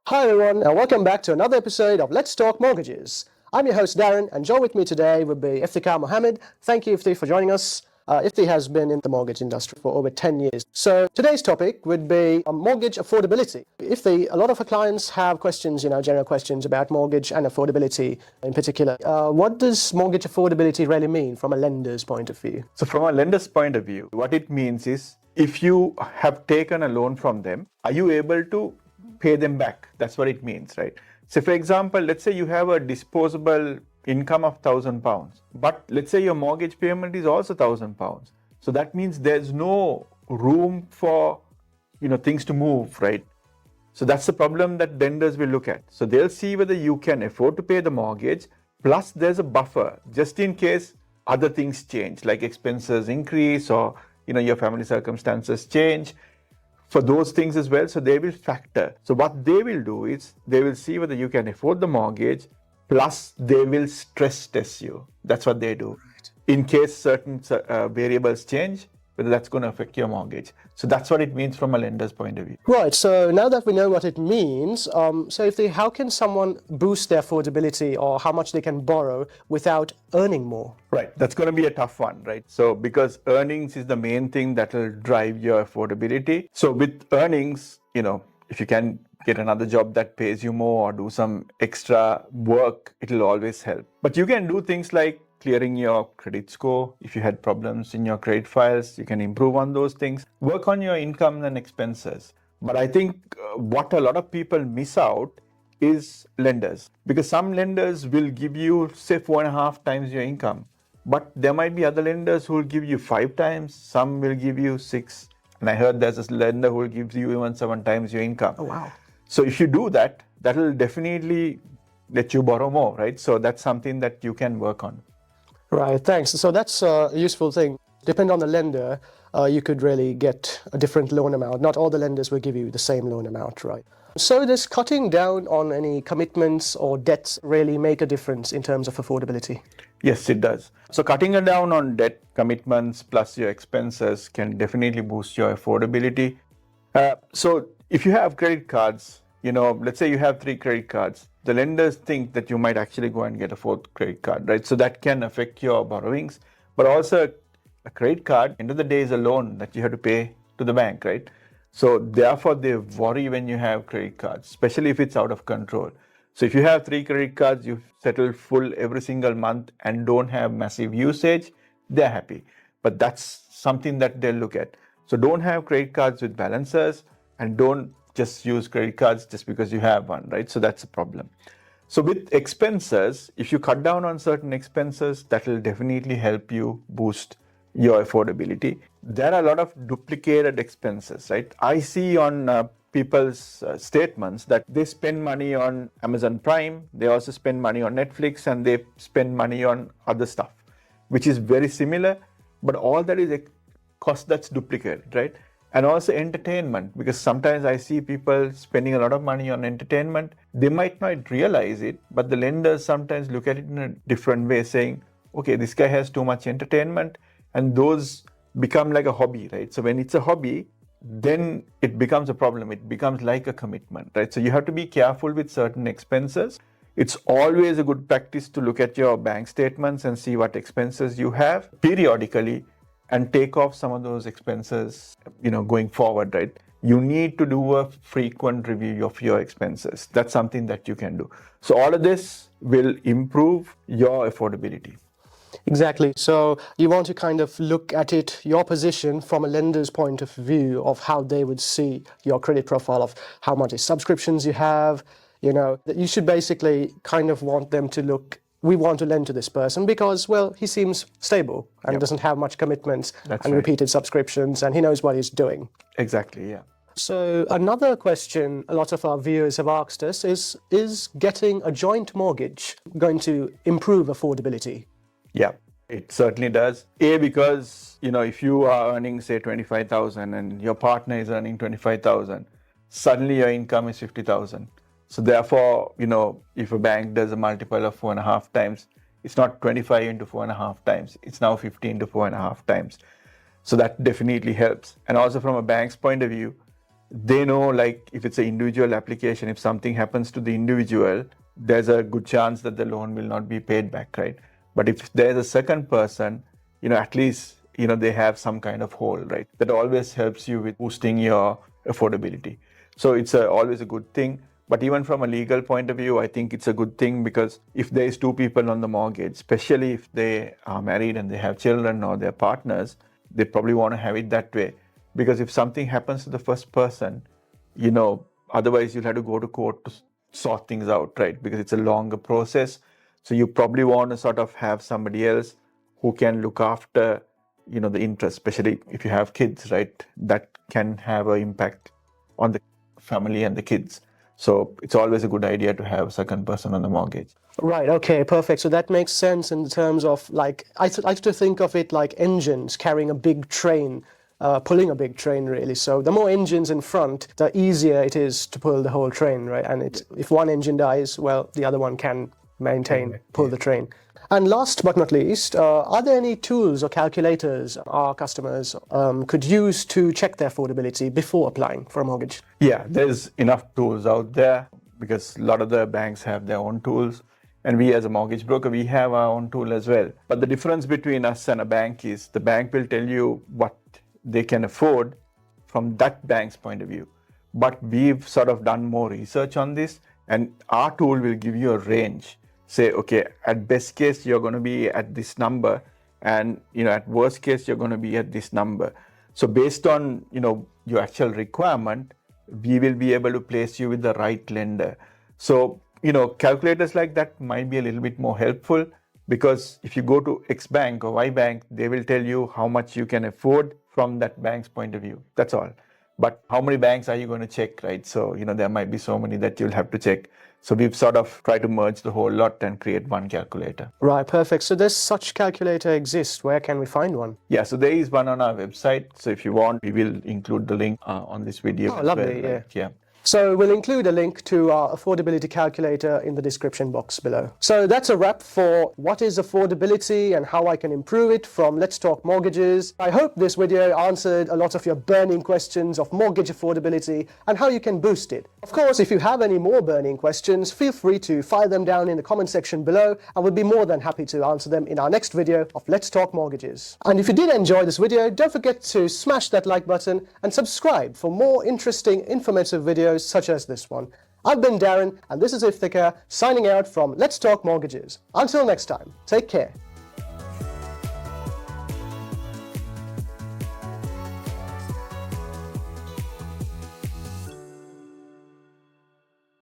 Hi everyone, and welcome back to another episode of Let's Talk Mortgages. I'm your host Darren, and join with me today would be Iftikhar Mohammed. Thank you, Ifti, for joining us. Ifti has been in the mortgage industry for over 10 years. So today's topic would be mortgage affordability. Ifti, a lot of our clients have questions, general questions about mortgage and affordability in particular. What does mortgage affordability really mean from a lender's point of view? So from a lender's point of view, what it means is if you have taken a loan from them, are you able to pay them back? That's what it means, right? So for example, let's say you have a disposable income of £1,000, but let's say your mortgage payment is also £1,000. So that means there's no room for, things to move, right? So that's the problem that lenders will look at. So they'll see whether you can afford to pay the mortgage, plus there's a buffer just in case other things change, like expenses increase or, your family circumstances change. For those things as well, so they will factor. So what they will do is they will see whether you can afford the mortgage, plus they will stress test you. That's what they do. Right. In case certain variables change, whether that's going to affect your mortgage. So that's what it means from a lender's point of view. Right, so now that we know what it means, how can someone boost their affordability or how much they can borrow without earning more? Right, that's going to be a tough one, right? So because earnings is the main thing that will drive your affordability. So with earnings, if you can get another job that pays you more or do some extra work, it'll always help. But you can do things like clearing your credit score. If you had problems in your credit files, you can improve on those things. Work on your income and expenses. But I think what a lot of people miss out is lenders. Because some lenders will give you, say, 4.5 times your income. But there might be other lenders who will give you 5 times. Some will give you 6. And I heard there's a lender who will give you even 7 times your income. Oh, wow. So if you do that, that will definitely let you borrow more, right? So that's something that you can work on. Right, thanks. So that's a useful thing. Depending on the lender, you could really get a different loan amount. Not all the lenders will give you the same loan amount, right? So does cutting down on any commitments or debts really make a difference in terms of affordability? Yes, it does. So cutting down on debt, commitments, plus your expenses can definitely boost your affordability. So if you have credit cards, let's say you have 3 credit cards, the lenders think that you might actually go and get a 4th credit card, right? So that can affect your borrowings. But also a credit card, end of the day, is a loan that you have to pay to the bank, right? So therefore they worry when you have credit cards, especially if it's out of control. So if you have 3 credit cards, you settle full every single month and don't have massive usage, they're happy. But that's something that they'll look at. So don't have credit cards with balancers and don't just use credit cards just because you have one, right? So that's a problem. So with expenses, if you cut down on certain expenses, that will definitely help you boost your affordability. There are a lot of duplicated expenses, right? I see on people's statements that they spend money on Amazon Prime, they also spend money on Netflix, and they spend money on other stuff, which is very similar, but all that is a cost that's duplicated, right? And also entertainment, because sometimes I see people spending a lot of money on entertainment. They might not realize it, but the lenders sometimes look at it in a different way, saying, okay, this guy has too much entertainment, and those become like a hobby, right? So when it's a hobby, then it becomes a problem. It becomes like a commitment, right? So you have to be careful with certain expenses. It's always a good practice to look at your bank statements and see what expenses you have periodically and take off some of those expenses, going forward, right? You need to do a frequent review of your expenses. That's something that you can do. So all of this will improve your affordability. Exactly. So you want to kind of look at it, your position from a lender's point of view of how they would see your credit profile, of how much subscriptions you have, that you should basically kind of want them to look, we want to lend to this person because, well, he seems stable and doesn't have much commitments repeated subscriptions, and he knows what he's doing. Exactly, yeah. So another question a lot of our viewers have asked us is getting a joint mortgage going to improve affordability? Yeah, it certainly does. Because, if you are earning, say, 25,000 and your partner is earning 25,000, suddenly your income is 50,000. So therefore, if a bank does a multiple of 4.5 times, it's not 25 into 4.5 times. It's now 50 into 4.5 times. So that definitely helps. And also from a bank's point of view, they know, like, if it's an individual application, if something happens to the individual, there's a good chance that the loan will not be paid back, right? But if there's a second person, at least, they have some kind of hold, right? That always helps you with boosting your affordability. So it's always a good thing. But even from a legal point of view, I think it's a good thing, because if there is two people on the mortgage, especially if they are married and they have children or their partners, they probably want to have it that way. Because if something happens to the first person, otherwise you'll have to go to court to sort things out, right? Because it's a longer process. So you probably want to sort of have somebody else who can look after, the interest, especially if you have kids, right? That can have an impact on the family and the kids. So it's always a good idea to have a second person on the mortgage. Right, okay, perfect. So that makes sense in terms of, like, I like to think of it like engines carrying a big train, pulling a big train, really. So the more engines in front, the easier it is to pull the whole train, right? And if one engine dies, well, the other one can pull the train. And last but not least, are there any tools or calculators our customers could use to check their affordability before applying for a mortgage? Yeah, there's enough tools out there, because a lot of the banks have their own tools. And we as a mortgage broker, we have our own tool as well. But the difference between us and a bank is the bank will tell you what they can afford from that bank's point of view. But we've sort of done more research on this, and our tool will give you a range. Say, okay, at best case, you're going to be at this number, and, at worst case, you're going to be at this number. So based on, your actual requirement, we will be able to place you with the right lender. So, calculators like that might be a little bit more helpful, because if you go to X bank or Y bank, they will tell you how much you can afford from that bank's point of view. That's all. But how many banks are you going to check, right? So, there might be so many that you'll have to check. So we've sort of tried to merge the whole lot and create one calculator. Right, perfect. So does such calculator exist? Where can we find one? Yeah, so there is one on our website. So if you want, we will include the link on this video. Oh, lovely, well, right? Yeah. So we'll include a link to our affordability calculator in the description box below. So that's a wrap for what is affordability and how I can improve it from Let's Talk Mortgages. I hope this video answered a lot of your burning questions of mortgage affordability and how you can boost it. Of course, if you have any more burning questions, feel free to fire them down in the comment section below, and we'll be more than happy to answer them in our next video of Let's Talk Mortgages. And if you did enjoy this video, don't forget to smash that like button and subscribe for more interesting, informative videos such as this one. I've been Darren, and this is Iftikhar signing out from Let's Talk Mortgages. Until next time, take care.